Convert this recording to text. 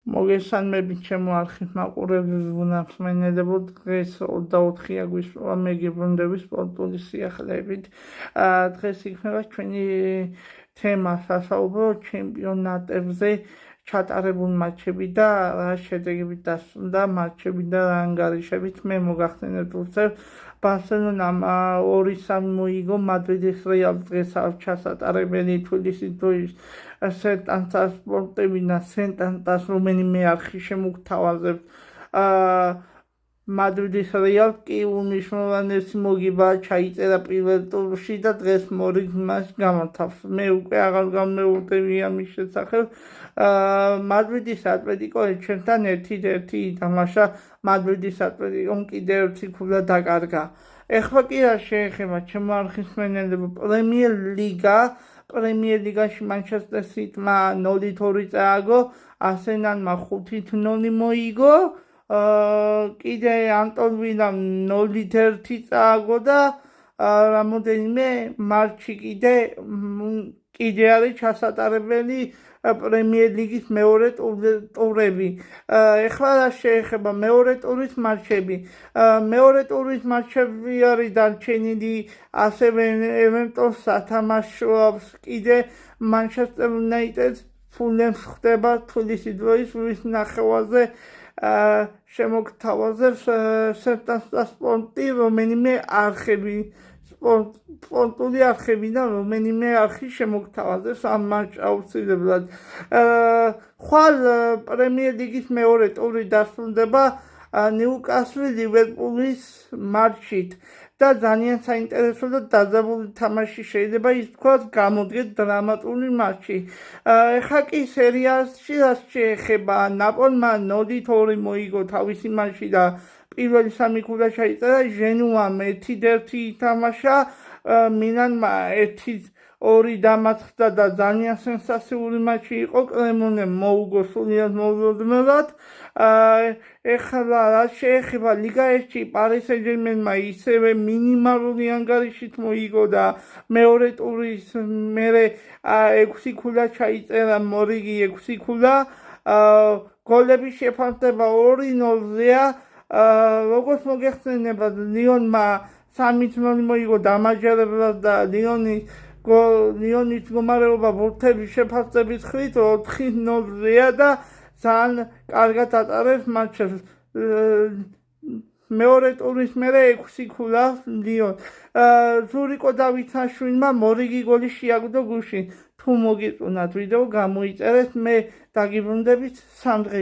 მოგესალმებით ჩემო არხის მაყურებელს ვნახსმენელებო დღეს 24 აგვისტო მეგებრუნდების სპორტული სიახლეებით დღეს იქნება ჩვენი თემა სასაუბრო ჩემპიონატებზე ჩატარებულ მატჩები და რა შედეგებით დასრულდა მატჩები და რა ანგარიშებით მე მოგახსენებთ უცებ ბარსელონამ 2-3 მოიგო მადრიდის რეალს დღეს აქვს ჩასატარებელი თბილისის დროის სენტანსას სპორტებინა სენტანსას რომელიმე არხი შემოგთავაზებთ მადრიდის რეალს კი უმნიშვნელოვანესი მოგება ჩაიწერა პირველ ტურში და დღეს მორიგმას გამოთავს მე უკვე აღარ გამეუბნები ამის შესახებ მადრიდის ატლეტიკო ჩემთან ერთი თამაშა მადრიდის ატლეტიკომ კიდევ ერთი ქულა დაკარგა ეხლა კი რა შეეხება ჩემო არხის მსმენელებო პრემიერ ლიგაში მანჩესტერ სიტიმ 0-2 წააგო არსენალმა 5-0 მოიგო კიდე ანტონ ვილამ 0-1 წააგო და რამოდენიმე მატჩი კიდე არის ჩასატარებელი პრემიერ ლიგის მეორე ტურები ეხლა რა შეეხება მეორე ტურის მატჩები მეორე ტურის მატჩები არის დარჩენილი ასევე ევერტონს სათამაშოებს კიდე მანჩესტერ იუნაიტედს ფულემს ხდება თბილისის დროის ვის ნახევარზე შემოგთავაზებს სენტანსას სპორტი რომელიმე არხები სპორტული არხებიდან რომელიმე არხი შემოგთავაზებს ამ მატჩს აუცილებლად ხვალ პრემიერ ლიგის მეორე ტური დასრულდება ნიუკასლის ლივერპულის მატჩით და ძალიან საინტერესო და დაძაბული თამაში შეიძლება ის თქვათ გამოდგეთ დრამატული მატჩი ეხლა კი სერიაში რა შეეხება ნაპოლმა 0-2 მოიგო თავისი მატჩი და პირველი 3 ქულა ჩაიწერა ჟენუამ 1-1 ითამაშა მილანმა 1-2 დამარცხდა და ძალიან სენსაციური მატჩი იყო კრემონემ მოუგო სულიად მოულოდნელად ეხლა რა შეეხება ლიგა 1-ში პარი სენ-ჟერმენმა ისევე მინიმალური ანგარიშით მოიგო და მეორე ტურის მერე 6 ქულა ჩაიწერა მორიგი 6 ქულა გოლების შეფასება 2-0-ზეა როგორც მოგეხსენებათ ლიონმა 3-0 მოიგო დამაჯერებლად და ლიონის მდგომარეობა ბურთების შეფასების ხრით 4-0-ზეა და ძალიან კარგად ატარებს მატჩებს მეორე ტურის მერე 6 ქულა ლიონს ზურიკო დავითაშვილმა მორიგი გოლი შეაგდო გუშინ თუ მოგიწონათ ვიდეო გამოიწერეთ მე დაგიბრუნდებით 3 დღეში